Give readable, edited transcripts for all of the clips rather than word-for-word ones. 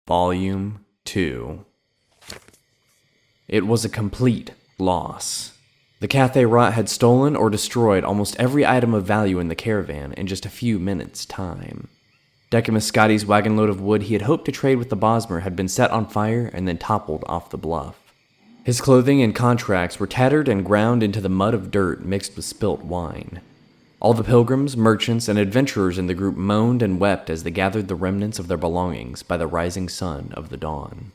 Volume 2. It was a complete loss. The Cathay Rot had stolen or destroyed almost every item of value in the caravan in just a few minutes' time. Decumus Scotti's wagon load of wood he had hoped to trade with the Bosmer had been set on fire and then toppled off the bluff. His clothing and contracts were tattered and ground into the mud of dirt mixed with spilt wine. All the pilgrims, merchants, and adventurers in the group moaned and wept as they gathered the remnants of their belongings by the rising sun of the dawn.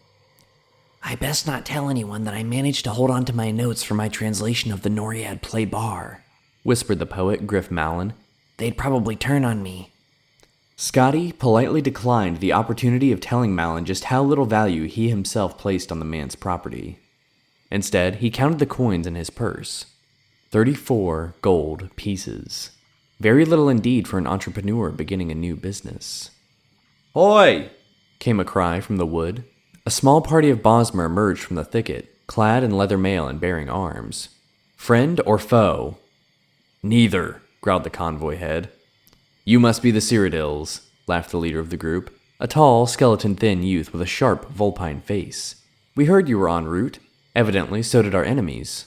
I best not tell anyone that I managed to hold on to my notes for my translation of the Noriad play bar, whispered the poet Griff Mallon. They'd probably turn on me. Scotti politely declined the opportunity of telling Mallon just how little value he himself placed on the man's property. Instead, he counted the coins in his purse. 34 gold pieces. Very little indeed for an entrepreneur beginning a new business. "Hoy!" came a cry from the wood. A small party of Bosmer emerged from the thicket, clad in leather mail and bearing arms. Friend or foe? "Neither," growled the convoy head. "You must be the Cyrodiils," laughed the leader of the group, a tall, skeleton-thin youth with a sharp, vulpine face. "We heard you were en route. Evidently, so did our enemies."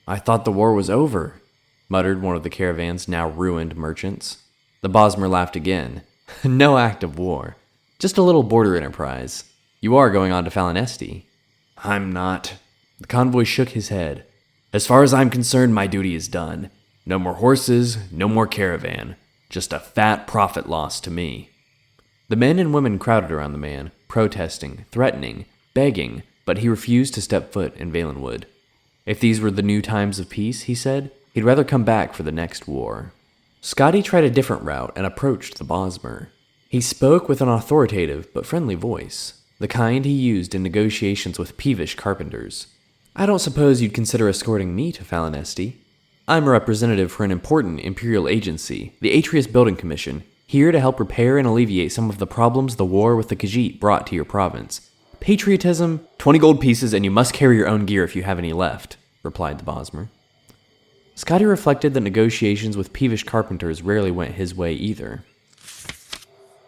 "I thought the war was over," muttered one of the caravan's now ruined merchants. The Bosmer laughed again. "No act of war. Just a little border enterprise. You are going on to Falinesti." "I'm not." The convoy shook his head. "As far as I'm concerned, my duty is done. No more horses, no more caravan. Just a fat profit loss to me." The men and women crowded around the man, protesting, threatening, begging, but he refused to step foot in Valenwood. If these were the new times of peace, he said, he'd rather come back for the next war. Scotti tried a different route and approached the Bosmer. He spoke with an authoritative but friendly voice, the kind he used in negotiations with peevish carpenters. "I don't suppose you'd consider escorting me to Falinesti. I'm a representative for an important imperial agency, the Atreus Building Commission, here to help repair and alleviate some of the problems the war with the Khajiit brought to your province. Patriotism, 20 gold pieces, and you must carry your own gear if you have any left," replied the Bosmer. Scotti reflected that negotiations with peevish carpenters rarely went his way either.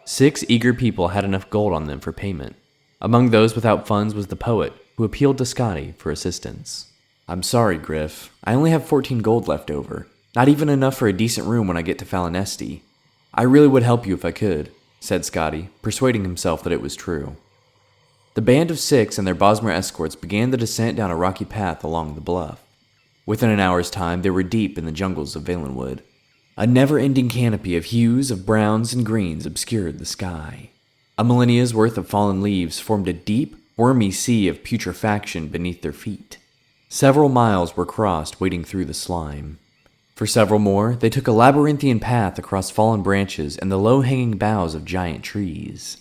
6 eager people had enough gold on them for payment. Among those without funds was the poet, who appealed to Scotti for assistance. "I'm sorry, Griff. I only have 14 gold left over. Not even enough for a decent room when I get to Falinesti. I really would help you if I could," said Scotti, persuading himself that it was true. The band of 6 and their Bosmer escorts began the descent down a rocky path along the bluff. Within an hour's time, they were deep in the jungles of Valenwood. A never-ending canopy of hues of browns and greens obscured the sky. A millennia's worth of fallen leaves formed a deep, wormy sea of putrefaction beneath their feet. Several miles were crossed wading through the slime. For several more, they took a labyrinthian path across fallen branches and the low-hanging boughs of giant trees.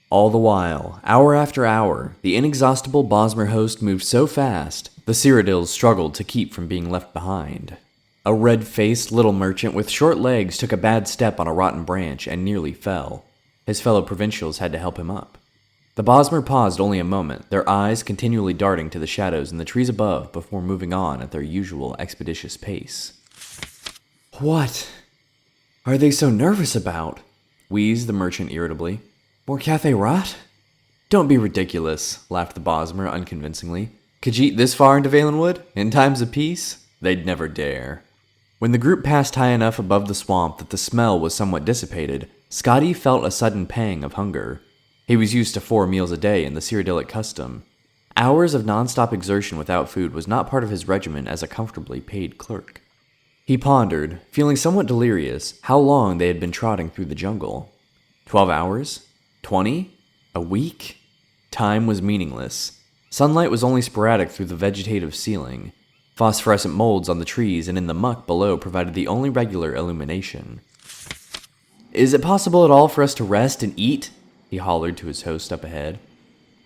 All the while, hour after hour, the inexhaustible Bosmer host moved so fast, the Cyrodiils struggled to keep from being left behind. A red-faced little merchant with short legs took a bad step on a rotten branch and nearly fell. His fellow provincials had to help him up. The Bosmer paused only a moment, their eyes continually darting to the shadows in the trees above before moving on at their usual expeditious pace. "What are they so nervous about?" wheezed the merchant irritably. "More Cathay Rot?" "Don't be ridiculous," laughed the Bosmer unconvincingly. "Khajiit this far into Valenwood? In times of peace? They'd never dare." When the group passed high enough above the swamp that the smell was somewhat dissipated, Scotti felt a sudden pang of hunger. He was used to 4 meals a day in the Cyrodiilic custom. Hours of non-stop exertion without food was not part of his regimen as a comfortably paid clerk. He pondered, feeling somewhat delirious, how long they had been trotting through the jungle. 12 hours? 20? A week? Time was meaningless. Sunlight was only sporadic through the vegetative ceiling. Phosphorescent molds on the trees and in the muck below provided the only regular illumination. "Is it possible at all for us to rest and eat?" he hollered to his host up ahead.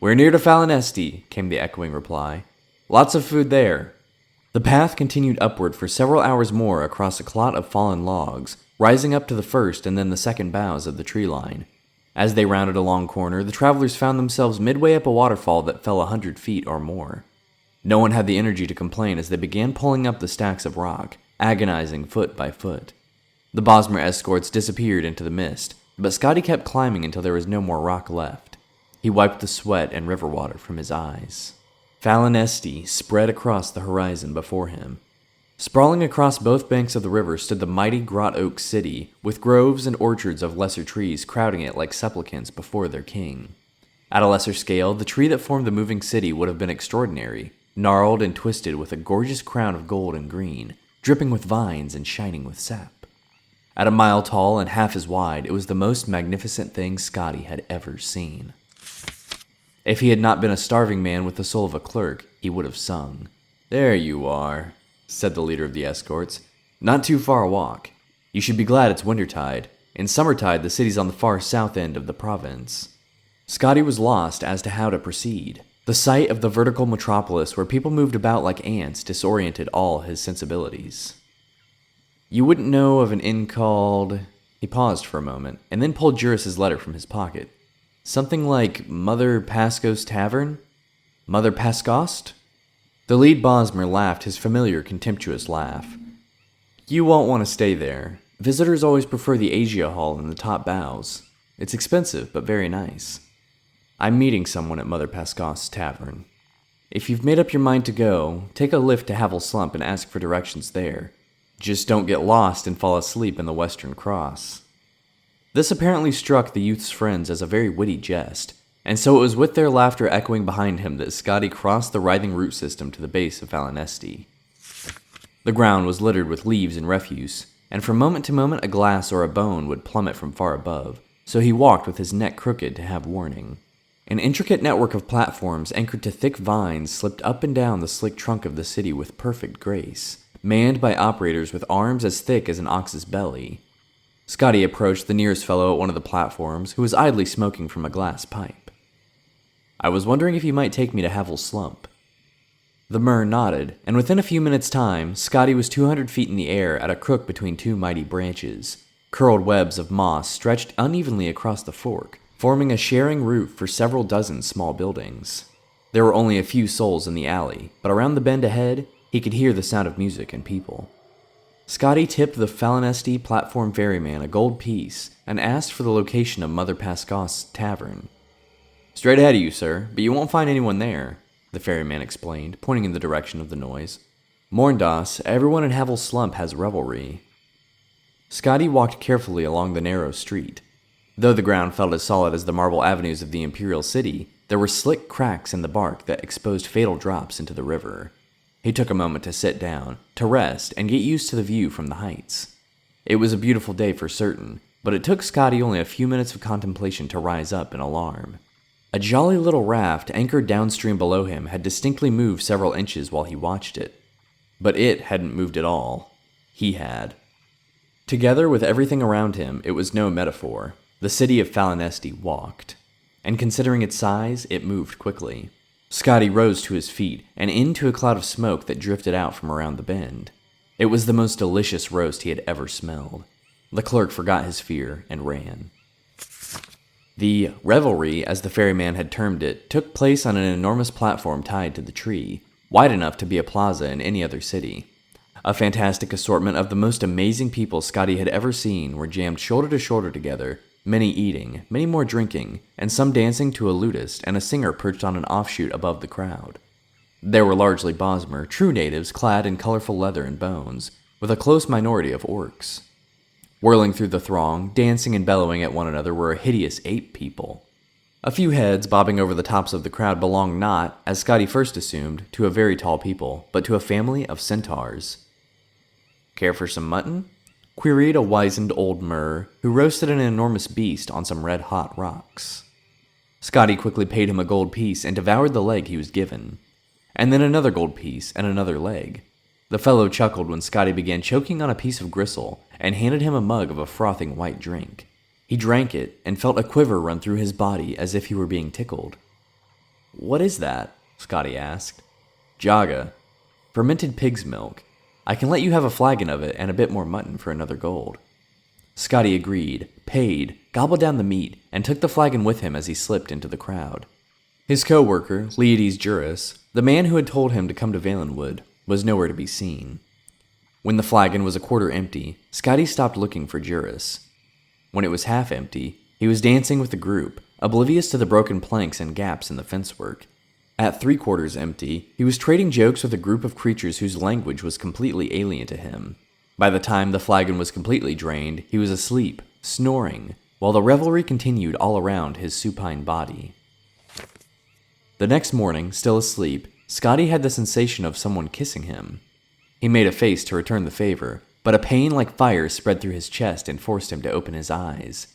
"We're near to Falinesti," came the echoing reply. "Lots of food there." The path continued upward for several hours more across a clot of fallen logs, rising up to the first and then the second boughs of the tree line. As they rounded a long corner, the travelers found themselves midway up a waterfall that fell 100 feet or more. No one had the energy to complain as they began pulling up the stacks of rock, agonizing foot by foot. The Bosmer escorts disappeared into the mist, but Scotti kept climbing until there was no more rock left. He wiped the sweat and river water from his eyes. Falinesti spread across the horizon before him. Sprawling across both banks of the river stood the mighty Grot Oak City, with groves and orchards of lesser trees crowding it like supplicants before their king. At a lesser scale, the tree that formed the moving city would have been extraordinary, gnarled and twisted with a gorgeous crown of gold and green, dripping with vines and shining with sap. At a mile tall and half as wide, it was the most magnificent thing Scotti had ever seen. If he had not been a starving man with the soul of a clerk, he would have sung. "There you are," said the leader of the escorts. "Not too far a walk. You should be glad it's wintertide. In summertide, the city's on the far south end of the province." Scotti was lost as to how to proceed. The sight of the vertical metropolis where people moved about like ants disoriented all his sensibilities. "You wouldn't know of an inn called..." He paused for a moment, and then pulled Juris's letter from his pocket. "Something like Mother Pasco's Tavern? Mother Pascost?" The lead Bosmer laughed his familiar contemptuous laugh. "You won't want to stay there. Visitors always prefer the Asia Hall in the top bows. It's expensive, but very nice. I'm meeting someone at Mother Pascost's Tavern. If you've made up your mind to go, take a lift to Havel Slump and ask for directions there. Just don't get lost and fall asleep in the Western Cross." This apparently struck the youth's friends as a very witty jest, and so it was with their laughter echoing behind him that Scotti crossed the writhing root system to the base of Falinesti. The ground was littered with leaves and refuse, and from moment to moment a glass or a bone would plummet from far above, so he walked with his neck crooked to have warning. An intricate network of platforms anchored to thick vines slipped up and down the slick trunk of the city with perfect grace, manned by operators with arms as thick as an ox's belly. Scotti approached the nearest fellow at one of the platforms, who was idly smoking from a glass pipe. "I was wondering if you might take me to Havel Slump." The Mer nodded, and within a few minutes' time, Scotti was 200 feet in the air at a crook between two mighty branches. Curled webs of moss stretched unevenly across the fork, forming a sharing roof for several dozen small buildings. There were only a few souls in the alley, but around the bend ahead, he could hear the sound of music and people. Scotti tipped the Falinesti platform ferryman a gold piece and asked for the location of Mother Pascost's Tavern. "Straight ahead of you, sir, but you won't find anyone there," the ferryman explained, pointing in the direction of the noise. "Morndas, everyone in Havel Slump has revelry." Scotti walked carefully along the narrow street. Though the ground felt as solid as the marble avenues of the imperial city, there were slick cracks in the bark that exposed fatal drops into the river. He took a moment to sit down, to rest, and get used to the view from the heights. It was a beautiful day for certain, but it took Scotti only a few minutes of contemplation to rise up in alarm. A jolly little raft anchored downstream below him had distinctly moved several inches while he watched it. But it hadn't moved at all. He had. Together with everything around him, it was no metaphor. The city of Falinesti walked, and considering its size, it moved quickly. Scotti rose to his feet and into a cloud of smoke that drifted out from around the bend. It was the most delicious roast he had ever smelled. The clerk forgot his fear and ran. The revelry, as the ferryman had termed it, took place on an enormous platform tied to the tree, wide enough to be a plaza in any other city. A fantastic assortment of the most amazing people Scotti had ever seen were jammed shoulder to shoulder together, many eating, many more drinking, and some dancing to a lutist and a singer perched on an offshoot above the crowd. There were largely Bosmer, true natives clad in colorful leather and bones, with a close minority of orcs. Whirling through the throng, dancing and bellowing at one another were a hideous ape people. A few heads bobbing over the tops of the crowd belonged not, as Scotti first assumed, to a very tall people, but to a family of centaurs. "Care for some mutton?" queried a wizened old Mer, who roasted an enormous beast on some red-hot rocks. Scotti quickly paid him a gold piece and devoured the leg he was given, and then another gold piece and another leg. The fellow chuckled when Scotti began choking on a piece of gristle and handed him a mug of a frothing white drink. He drank it and felt a quiver run through his body as if he were being tickled. "What is that?" Scotti asked. "Jaga. Fermented pig's milk. I can let you have a flagon of it and a bit more mutton for another gold." Scotti agreed, paid, gobbled down the meat, and took the flagon with him as he slipped into the crowd. His co-worker, Leides Juris, the man who had told him to come to Valenwood, was nowhere to be seen. When the flagon was a quarter empty, Scotti stopped looking for Juris. When it was half empty, He was dancing with the group, oblivious to the broken planks and gaps in the fencework. At 3/4 empty, he was trading jokes with a group of creatures whose language was completely alien to him. By the time the flagon was completely drained, he was asleep, snoring, while the revelry continued all around his supine body. The next morning, still asleep, Scotti had the sensation of someone kissing him. He made a face to return the favor, but a pain like fire spread through his chest and forced him to open his eyes.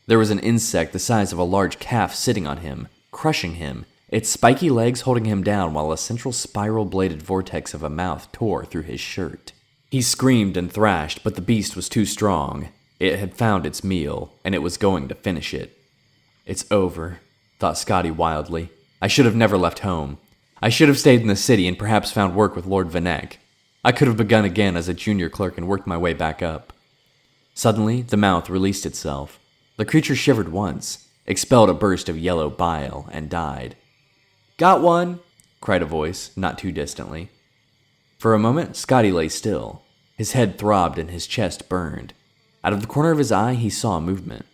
There was an insect the size of a large calf sitting on him, crushing him, its spiky legs holding him down while a central spiral-bladed vortex of a mouth tore through his shirt. He screamed and thrashed, but the beast was too strong. It had found its meal, and it was going to finish it. It's over, thought Scotti wildly. I should have never left home. I should have stayed in the city and perhaps found work with Lord Vanek. I could have begun again as a junior clerk and worked my way back up. Suddenly, the mouth released itself. The creature shivered once, expelled a burst of yellow bile, and died. "Got one!" cried a voice, not too distantly. For a moment, Scotti lay still. His head throbbed and his chest burned. Out of the corner of his eye, he saw movement.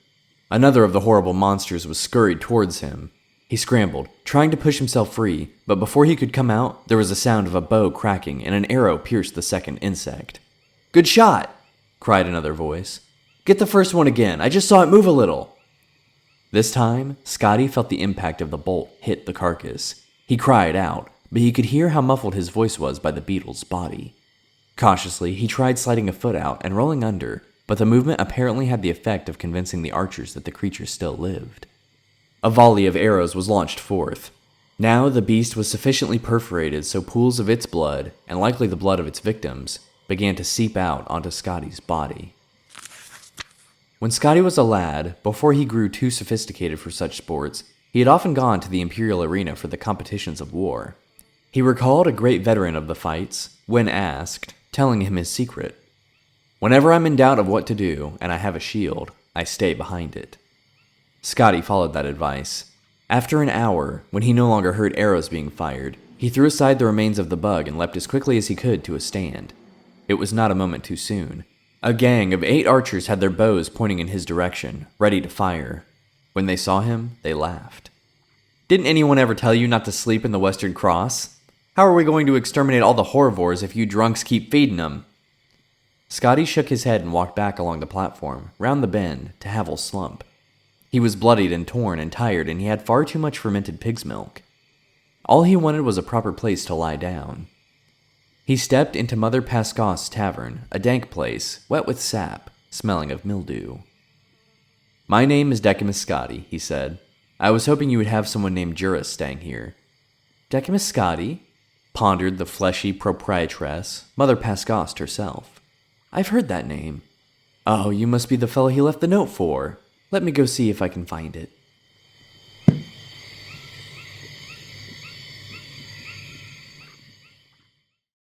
Another of the horrible monsters was scurried towards him. He scrambled, trying to push himself free, but before he could come out, there was the sound of a bow cracking and an arrow pierced the second insect. "Good shot!" cried another voice. "Get the first one again, I just saw it move a little." This time, Scotti felt the impact of the bolt hit the carcass. He cried out, but he could hear how muffled his voice was by the beetle's body. Cautiously, he tried sliding a foot out and rolling under, but the movement apparently had the effect of convincing the archers that the creature still lived. A volley of arrows was launched forth. Now the beast was sufficiently perforated so pools of its blood, and likely the blood of its victims, began to seep out onto Scotti's body. When Scotti was a lad, before he grew too sophisticated for such sports, he had often gone to the imperial arena for the competitions of war. He recalled a great veteran of the fights, when asked, telling him his secret. "Whenever I'm in doubt of what to do, and I have a shield, I stay behind it." Scotti followed that advice. After an hour, when he no longer heard arrows being fired, he threw aside the remains of the bug and leapt as quickly as he could to a stand. It was not a moment too soon. A gang of 8 archers had their bows pointing in his direction, ready to fire. When they saw him, they laughed. "Didn't anyone ever tell you not to sleep in the Western Cross? How are we going to exterminate all the horrivores if you drunks keep feeding them?" Scotti shook his head and walked back along the platform, round the bend, to Havel's slump. He was bloodied and torn and tired, and he had far too much fermented pig's milk. All he wanted was a proper place to lie down. He stepped into Mother Pascau's tavern, a dank place, wet with sap, smelling of mildew. "My name is Decumus Scotti," he said. "I was hoping you would have someone named Juris staying here." "Decumus Scotti?" pondered the fleshy proprietress, Mother Pascaust herself. "I've heard that name. Oh, you must be the fellow he left the note for. Let me go see if I can find it."